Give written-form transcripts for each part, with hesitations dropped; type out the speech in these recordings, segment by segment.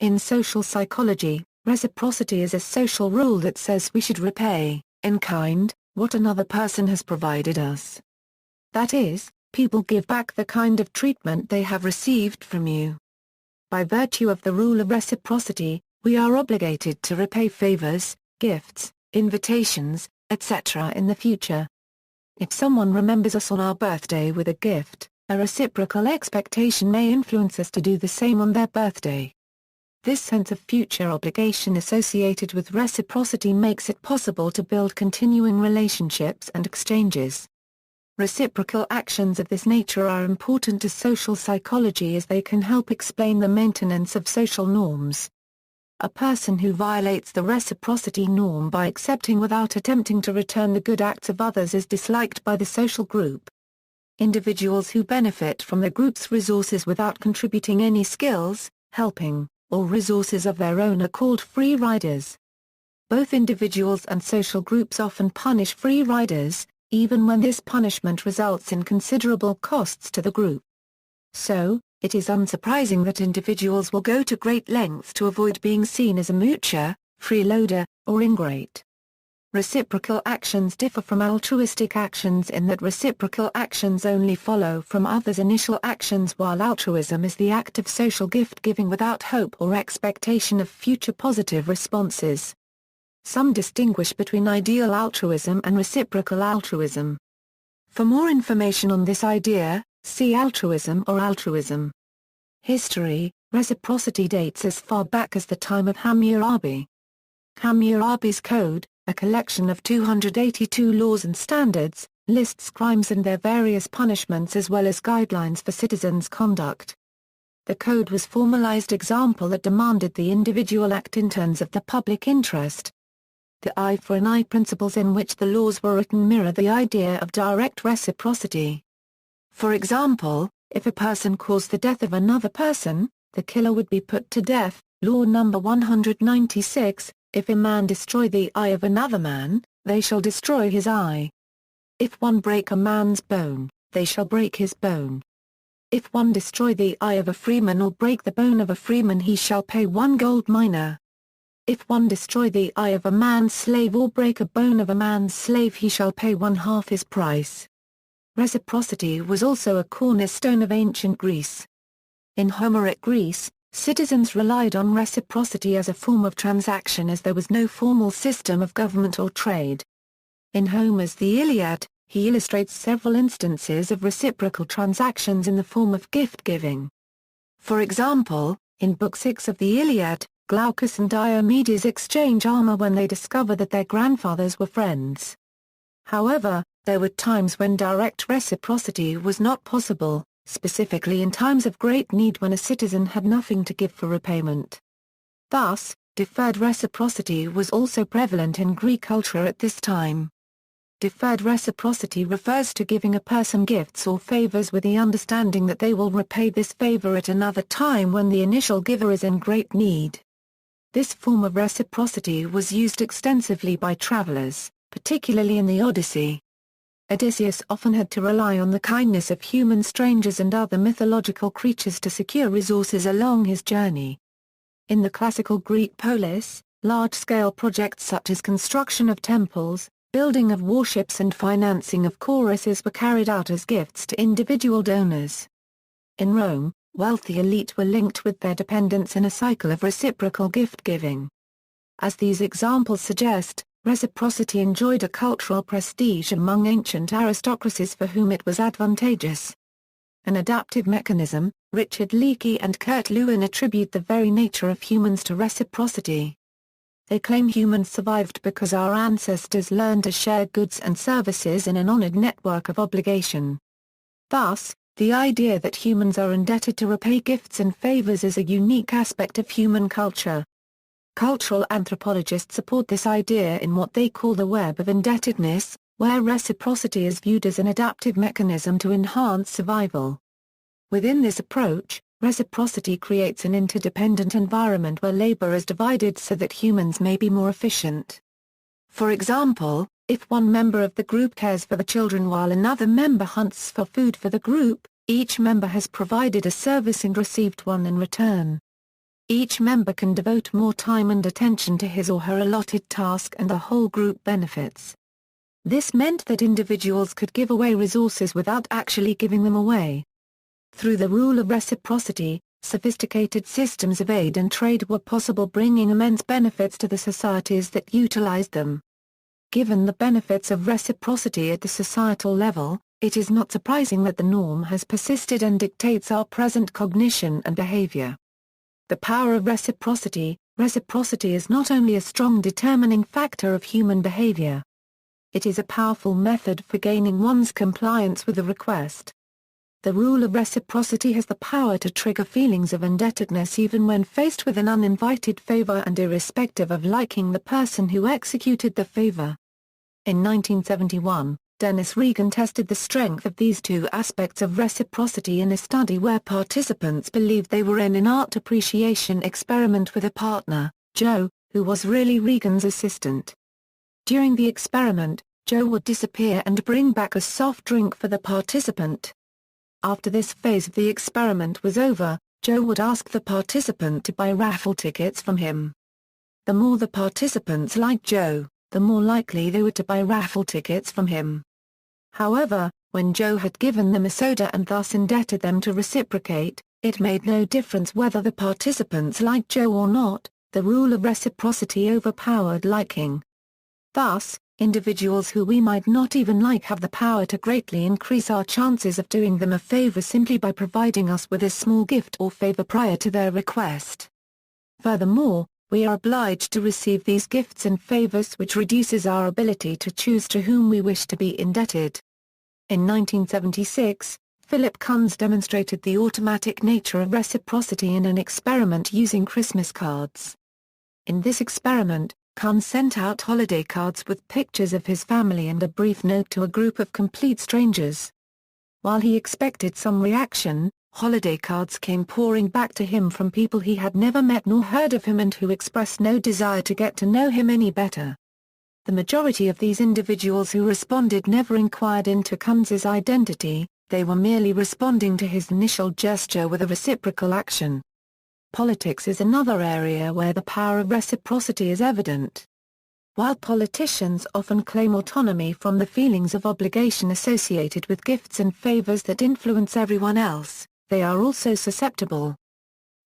In social psychology, reciprocity is a social rule that says we should repay, in kind, what another person has provided us. That is, people give back the kind of treatment they have received from you. By virtue of the rule of reciprocity, we are obligated to repay favors, gifts, invitations, etc. in the future. If someone remembers us on our birthday with a gift, a reciprocal expectation may influence us to do the same on their birthday. This sense of future obligation associated with reciprocity makes it possible to build continuing relationships and exchanges. Reciprocal actions of this nature are important to social psychology as they can help explain the maintenance of social norms. A person who violates the reciprocity norm by accepting without attempting to return the good acts of others is disliked by the social group. Individuals who benefit from the group's resources without contributing any skills, helping, or resources of their own are called free riders. Both individuals and social groups often punish free riders, even when this punishment results in considerable costs to the group. So, it is unsurprising that individuals will go to great lengths to avoid being seen as a moocher, freeloader, or ingrate. Reciprocal actions differ from altruistic actions in that reciprocal actions only follow from others' initial actions while altruism is the act of social gift-giving without hope or expectation of future positive responses. Some distinguish between ideal altruism and reciprocal altruism. For more information on this idea, see altruism or altruism. History: reciprocity dates as far back as the time of Hammurabi. Hammurabi's Code, a collection of 282 laws and standards, lists crimes and their various punishments as well as guidelines for citizens' conduct. The code was formalized example that demanded the individual act in terms of the public interest. The eye for an eye principles in which the laws were written mirror the idea of direct reciprocity. For example, if a person caused the death of another person, the killer would be put to death. Law number 196, if a man destroy the eye of another man, they shall destroy his eye. If one break a man's bone, they shall break his bone. If one destroy the eye of a freeman or break the bone of a freeman, he shall pay 1 gold mina. If one destroy the eye of a man's slave or break a bone of a man's slave, he shall pay 1/2 his price. Reciprocity was also a cornerstone of ancient Greece. In Homeric Greece, citizens relied on reciprocity as a form of transaction as there was no formal system of government or trade. In Homer's The Iliad, he illustrates several instances of reciprocal transactions in the form of gift-giving. For example, in Book 6 of the Iliad, Glaucus and Diomedes exchange armor when they discover that their grandfathers were friends. However, there were times when direct reciprocity was not possible, specifically in times of great need when a citizen had nothing to give for repayment. Thus, deferred reciprocity was also prevalent in Greek culture at this time. Deferred reciprocity refers to giving a person gifts or favors with the understanding that they will repay this favor at another time when the initial giver is in great need. This form of reciprocity was used extensively by travelers, particularly in the Odyssey. Odysseus often had to rely on the kindness of human strangers and other mythological creatures to secure resources along his journey. In the classical Greek polis, large-scale projects such as construction of temples, building of warships and financing of choruses were carried out as gifts to individual donors. In Rome, wealthy elite were linked with their dependents in a cycle of reciprocal gift-giving. As these examples suggest, reciprocity enjoyed a cultural prestige among ancient aristocracies for whom it was advantageous. An adaptive mechanism, Richard Leakey and Kurt Lewin attribute the very nature of humans to reciprocity. They claim humans survived because our ancestors learned to share goods and services in an honored network of obligation. Thus, the idea that humans are indebted to repay gifts and favors is a unique aspect of human culture. Cultural anthropologists support this idea in what they call the web of indebtedness, where reciprocity is viewed as an adaptive mechanism to enhance survival. Within this approach, reciprocity creates an interdependent environment where labor is divided so that humans may be more efficient. For example, if one member of the group cares for the children while another member hunts for food for the group, each member has provided a service and received one in return. Each member can devote more time and attention to his or her allotted task and the whole group benefits. This meant that individuals could give away resources without actually giving them away. Through the rule of reciprocity, sophisticated systems of aid and trade were possible, bringing immense benefits to the societies that utilized them. Given the benefits of reciprocity at the societal level, it is not surprising that the norm has persisted and dictates our present cognition and behavior. The power of reciprocity. Reciprocity is not only a strong determining factor of human behavior. It is a powerful method for gaining one's compliance with a request. The rule of reciprocity has the power to trigger feelings of indebtedness even when faced with an uninvited favor and irrespective of liking the person who executed the favor. In 1971, Dennis Regan tested the strength of these two aspects of reciprocity in a study where participants believed they were in an art appreciation experiment with a partner, Joe, who was really Regan's assistant. During the experiment, Joe would disappear and bring back a soft drink for the participant. After this phase of the experiment was over, Joe would ask the participant to buy raffle tickets from him. The more the participants liked Joe, the more likely they were to buy raffle tickets from him. However, when Joe had given them a soda and thus indebted them to reciprocate, it made no difference whether the participants liked Joe or not. The rule of reciprocity overpowered liking. Thus, individuals who we might not even like have the power to greatly increase our chances of doing them a favor simply by providing us with a small gift or favor prior to their request. Furthermore, we are obliged to receive these gifts and favors, which reduces our ability to choose to whom we wish to be indebted. In 1976, Philip Kunz demonstrated the automatic nature of reciprocity in an experiment using Christmas cards. In this experiment, Kunz sent out holiday cards with pictures of his family and a brief note to a group of complete strangers. While he expected some reaction, holiday cards came pouring back to him from people he had never met nor heard of him and who expressed no desire to get to know him any better. The majority of these individuals who responded never inquired into Kunz's identity, they were merely responding to his initial gesture with a reciprocal action. Politics is another area where the power of reciprocity is evident. While politicians often claim autonomy from the feelings of obligation associated with gifts and favors that influence everyone else, they are also susceptible.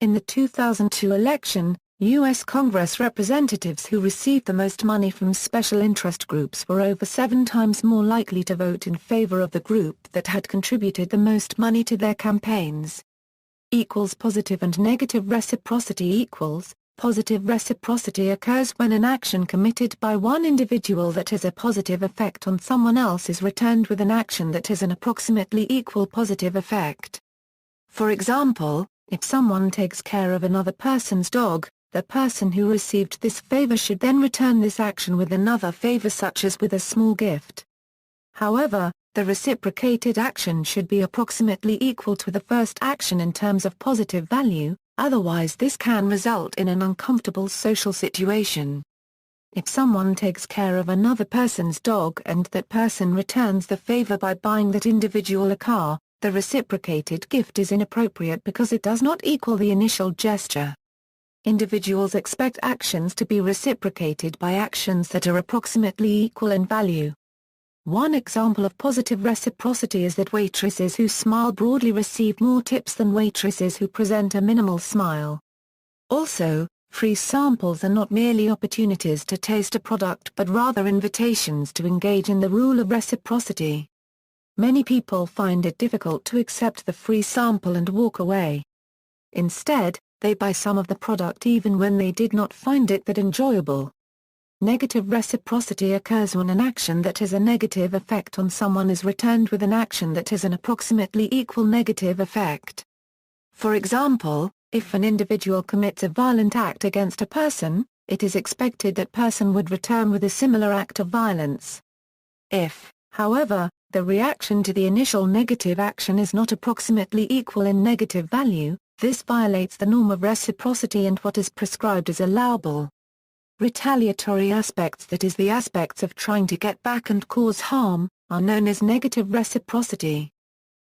In the 2002 election, U.S. Congress representatives who received the most money from special interest groups were over 7 times more likely to vote in favor of the group that had contributed the most money to their campaigns. Positive and negative reciprocity. Positive reciprocity occurs when an action committed by one individual that has a positive effect on someone else is returned with an action that has an approximately equal positive effect. For example, if someone takes care of another person's dog, the person who received this favor should then return this action with another favor, such as with a small gift. However, the reciprocated action should be approximately equal to the first action in terms of positive value, otherwise this can result in an uncomfortable social situation. If someone takes care of another person's dog and that person returns the favor by buying that individual a car, the reciprocated gift is inappropriate because it does not equal the initial gesture. Individuals expect actions to be reciprocated by actions that are approximately equal in value. One example of positive reciprocity is that waitresses who smile broadly receive more tips than waitresses who present a minimal smile. Also, free samples are not merely opportunities to taste a product but rather invitations to engage in the rule of reciprocity. Many people find it difficult to accept the free sample and walk away. Instead, they buy some of the product even when they did not find it that enjoyable. Negative reciprocity occurs when an action that has a negative effect on someone is returned with an action that has an approximately equal negative effect. For example, if an individual commits a violent act against a person, it is expected that person would return with a similar act of violence. If, however, the reaction to the initial negative action is not approximately equal in negative value, this violates the norm of reciprocity and what is prescribed as allowable. Retaliatory aspects, that is the aspects of trying to get back and cause harm, are known as negative reciprocity.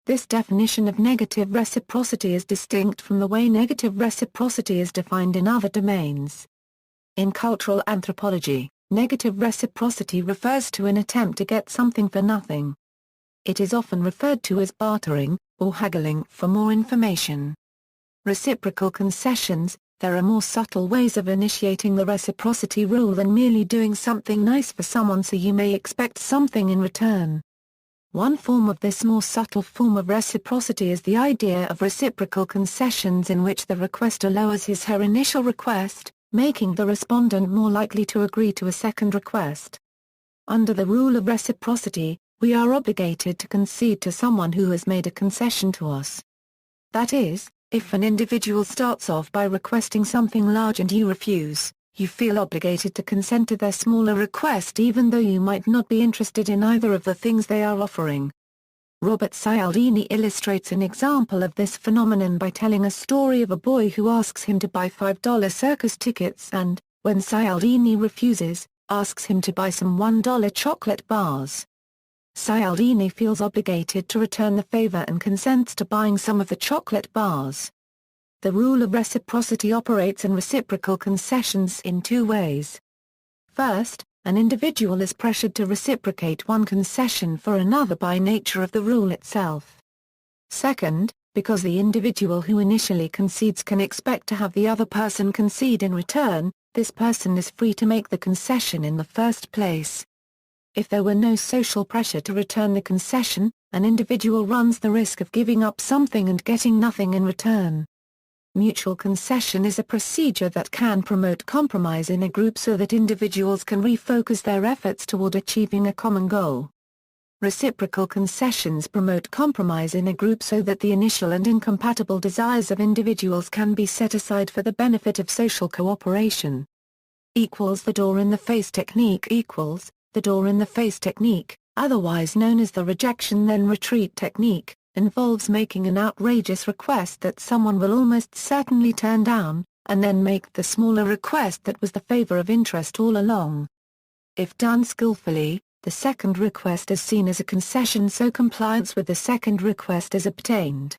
This definition of negative reciprocity is distinct from the way negative reciprocity is defined in other domains. In cultural anthropology, negative reciprocity refers to an attempt to get something for nothing. It is often referred to as bartering, or haggling for more information. Reciprocal concessions. There are more subtle ways of initiating the reciprocity rule than merely doing something nice for someone so you may expect something in return. One form of this more subtle form of reciprocity is the idea of reciprocal concessions, in which the requester lowers his/her initial request, making the respondent more likely to agree to a second request. Under the rule of reciprocity, we are obligated to concede to someone who has made a concession to us. That is, if an individual starts off by requesting something large and you refuse, you feel obligated to consent to their smaller request even though you might not be interested in either of the things they are offering. Robert Cialdini illustrates an example of this phenomenon by telling a story of a boy who asks him to buy $5 circus tickets and, when Cialdini refuses, asks him to buy some $1 chocolate bars. Cialdini feels obligated to return the favor and consents to buying some of the chocolate bars. The rule of reciprocity operates in reciprocal concessions in two ways. First, an individual is pressured to reciprocate one concession for another by nature of the rule itself. Second, because the individual who initially concedes can expect to have the other person concede in return, this person is free to make the concession in the first place. If there were no social pressure to return the concession, an individual runs the risk of giving up something and getting nothing in return. Mutual concession is a procedure that can promote compromise in a group so that individuals can refocus their efforts toward achieving a common goal. Reciprocal concessions promote compromise in a group so that the initial and incompatible desires of individuals can be set aside for the benefit of social cooperation. The door-in-the-face technique. The door-in-the-face technique, otherwise known as the rejection-then-retreat technique, involves making an outrageous request that someone will almost certainly turn down, and then make the smaller request that was the favor of interest all along. If done skillfully, the second request is seen as a concession so compliance with the second request is obtained.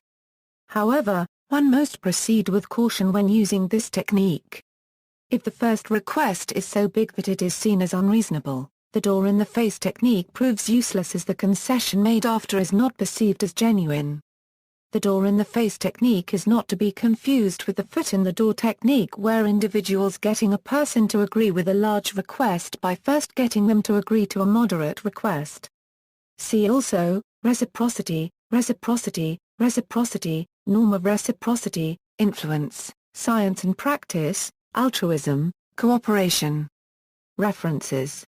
However, one must proceed with caution when using this technique. If the first request is so big that it is seen as unreasonable, the door-in-the-face technique proves useless as the concession made after is not perceived as genuine. The door-in-the-face technique is not to be confused with the foot-in-the-door technique, where individuals getting a person to agree with a large request by first getting them to agree to a moderate request. See also, reciprocity, norm of reciprocity, influence, science and practice, altruism, cooperation. References